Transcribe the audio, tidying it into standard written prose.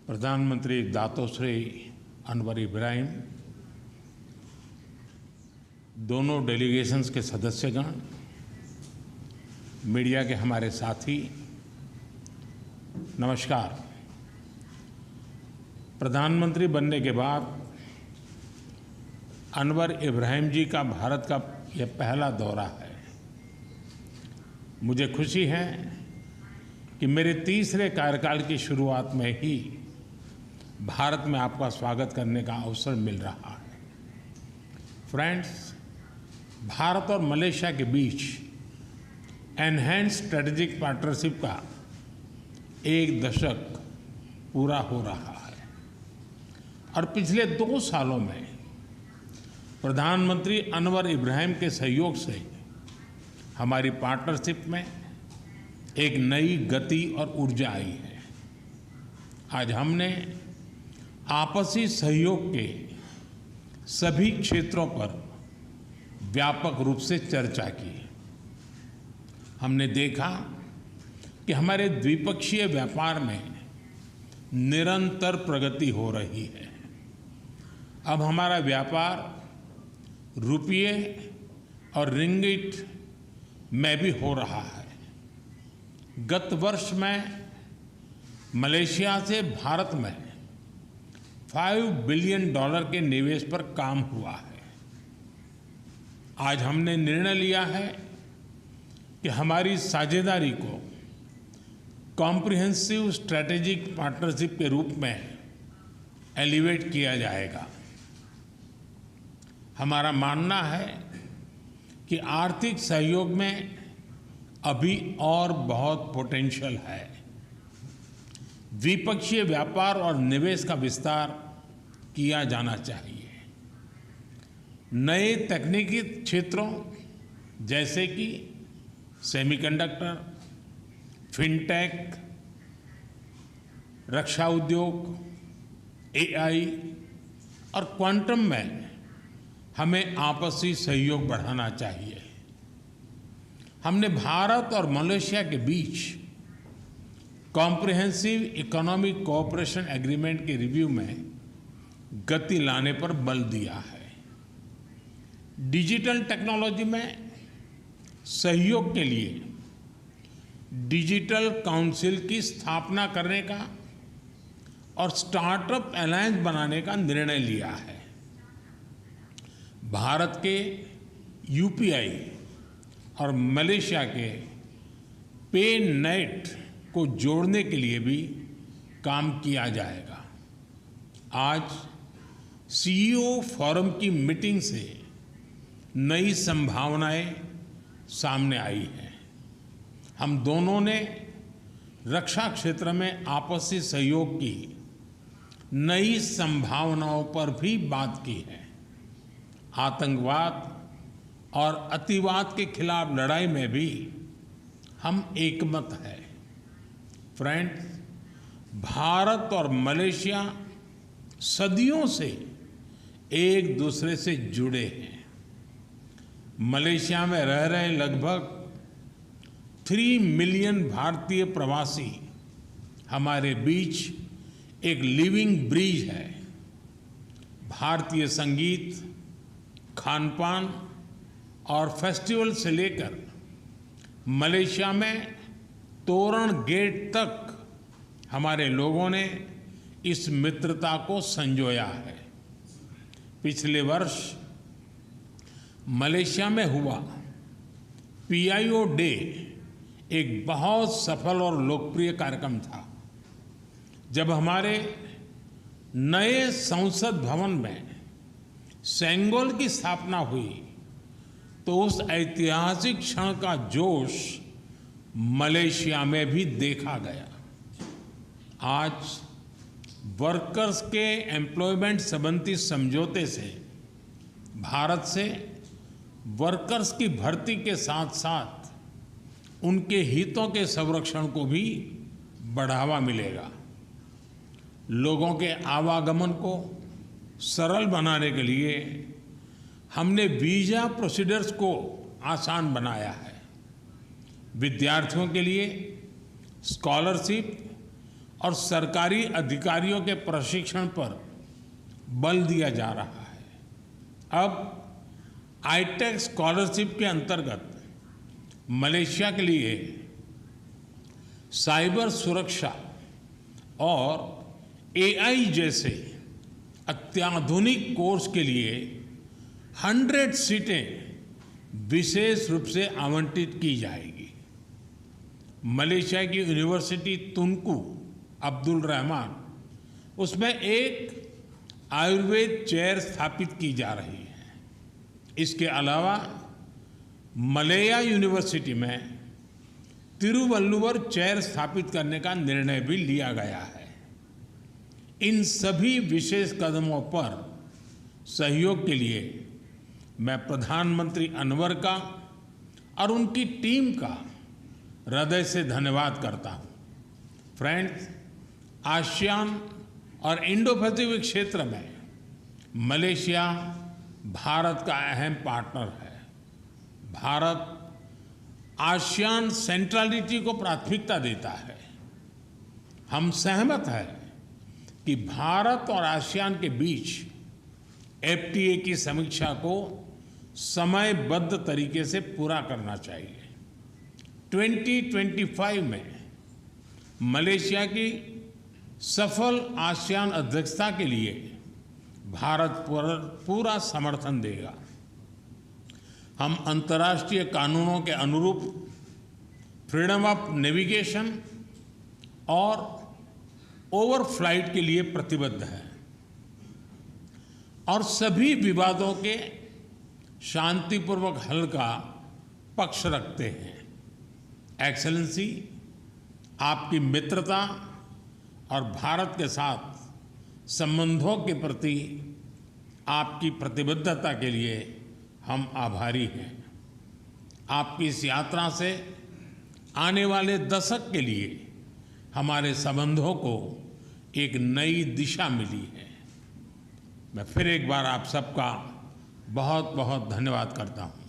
प्रधानमंत्री दातो श्री अनवर इब्राहिम, दोनों डेलीगेशंस के सदस्यगण, मीडिया के हमारे साथी, नमस्कार। प्रधानमंत्री बनने के बाद अनवर इब्राहिम जी का भारत का यह पहला दौरा है। मुझे खुशी है कि मेरे तीसरे कार्यकाल की शुरुआत में ही भारत में आपका स्वागत करने का अवसर मिल रहा है। फ्रेंड्स, भारत और मलेशिया के बीच एनहांस्ड स्ट्रेटेजिक पार्टनरशिप का 1 दशक पूरा हो रहा है और पिछले 2 सालों में प्रधानमंत्री अनवर इब्राहिम के सहयोग से हमारी पार्टनरशिप में एक नई गति और ऊर्जा आई है। आज हमने आपसी सहयोग के सभी क्षेत्रों पर व्यापक रूप से चर्चा की। हमने देखा कि हमारे द्विपक्षीय व्यापार में निरंतर प्रगति हो रही है। अब हमारा व्यापार रुपये और रिंगिट में भी हो रहा है। गत वर्ष में मलेशिया से भारत में $5 बिलियन के निवेश पर काम हुआ है। आज हमने निर्णय लिया है कि हमारी साझेदारी को कॉम्प्रिहेंसिव स्ट्रैटेजिक पार्टनरशिप के रूप में एलिवेट किया जाएगा। हमारा मानना है कि आर्थिक सहयोग में अभी और बहुत पोटेंशियल है। द्विपक्षीय व्यापार और निवेश का विस्तार किया जाना चाहिए। नए तकनीकी क्षेत्रों जैसे कि सेमीकंडक्टर, फिनटेक, रक्षा उद्योग, AI और क्वांटम में हमें आपसी सहयोग बढ़ाना चाहिए। हमने भारत और मलेशिया के बीच कॉम्प्रिहेंसिव इकोनॉमिक कोऑपरेशन एग्रीमेंट के रिव्यू में गति लाने पर बल दिया है। डिजिटल टेक्नोलॉजी में सहयोग के लिए डिजिटल काउंसिल की स्थापना करने का और स्टार्टअप अलायंस बनाने का निर्णय लिया है। भारत के UPI और मलेशिया के PayNet को जोड़ने के लिए भी काम किया जाएगा। आज CEO फोरम की मीटिंग से नई संभावनाएं सामने आई हैं। हम दोनों ने रक्षा क्षेत्र में आपसी सहयोग की नई संभावनाओं पर भी बात की है। आतंकवाद और अतिवाद के खिलाफ लड़ाई में भी हम एकमत हैं। फ्रेंड्स, भारत और मलेशिया सदियों से एक दूसरे से जुड़े हैं। मलेशिया में रह रहे लगभग 3 मिलियन भारतीय प्रवासी हमारे बीच एक लिविंग ब्रिज है। भारतीय संगीत, खानपान और फेस्टिवल से लेकर मलेशिया में तोरण गेट तक हमारे लोगों ने इस मित्रता को संजोया है। पिछले वर्ष मलेशिया में हुआ PIO डे एक बहुत सफल और लोकप्रिय कार्यक्रम था। जब हमारे नए संसद भवन में सेंगोल की स्थापना हुई तो उस ऐतिहासिक क्षण का जोश मलेशिया में भी देखा गया। आज वर्कर्स के एम्प्लॉयमेंट संबंधी समझौते से भारत से वर्कर्स की भर्ती के साथ साथ उनके हितों के संरक्षण को भी बढ़ावा मिलेगा। लोगों के आवागमन को सरल बनाने के लिए हमने वीज़ा प्रोसीडर्स को आसान बनाया है। विद्यार्थियों के लिए स्कॉलरशिप और सरकारी अधिकारियों के प्रशिक्षण पर बल दिया जा रहा है। अब आईटेक स्कॉलरशिप के अंतर्गत मलेशिया के लिए साइबर सुरक्षा और एआई जैसे अत्याधुनिक कोर्स के लिए 100 सीटें विशेष रूप से आवंटित की जाएगी। मलेशिया की यूनिवर्सिटी तुनकू अब्दुल रहमान, उसमें एक आयुर्वेद चेयर स्थापित की जा रही है। इसके अलावा मलया यूनिवर्सिटी में तिरुवल्लुवर चेयर स्थापित करने का निर्णय भी लिया गया है। इन सभी विशेष कदमों पर सहयोग के लिए मैं प्रधानमंत्री अनवर का और उनकी टीम का हृदय से धन्यवाद करता हूं। फ्रेंड्स, आसियान और इंडो पैसिफिक क्षेत्र में मलेशिया भारत का अहम पार्टनर है। भारत आसियान सेंट्रलिटी को प्राथमिकता देता है। हम सहमत हैं कि भारत और आसियान के बीच एफटीए की समीक्षा को समयबद्ध तरीके से पूरा करना चाहिए। 2025 में मलेशिया की सफल आसियान अध्यक्षता के लिए भारत पूरा समर्थन देगा। हम अंतर्राष्ट्रीय कानूनों के अनुरूप फ्रीडम ऑफ नेविगेशन और ओवरफ्लाइट के लिए प्रतिबद्ध है और सभी विवादों के शांतिपूर्वक हल का पक्ष रखते हैं। एक्सेलेंसी, आपकी मित्रता और भारत के साथ संबंधों के प्रति आपकी प्रतिबद्धता के लिए हम आभारी हैं। आपकी इस यात्रा से आने वाले दशक के लिए हमारे संबंधों को एक नई दिशा मिली है। मैं फिर एक बार आप सबका बहुत बहुत धन्यवाद करता हूँ।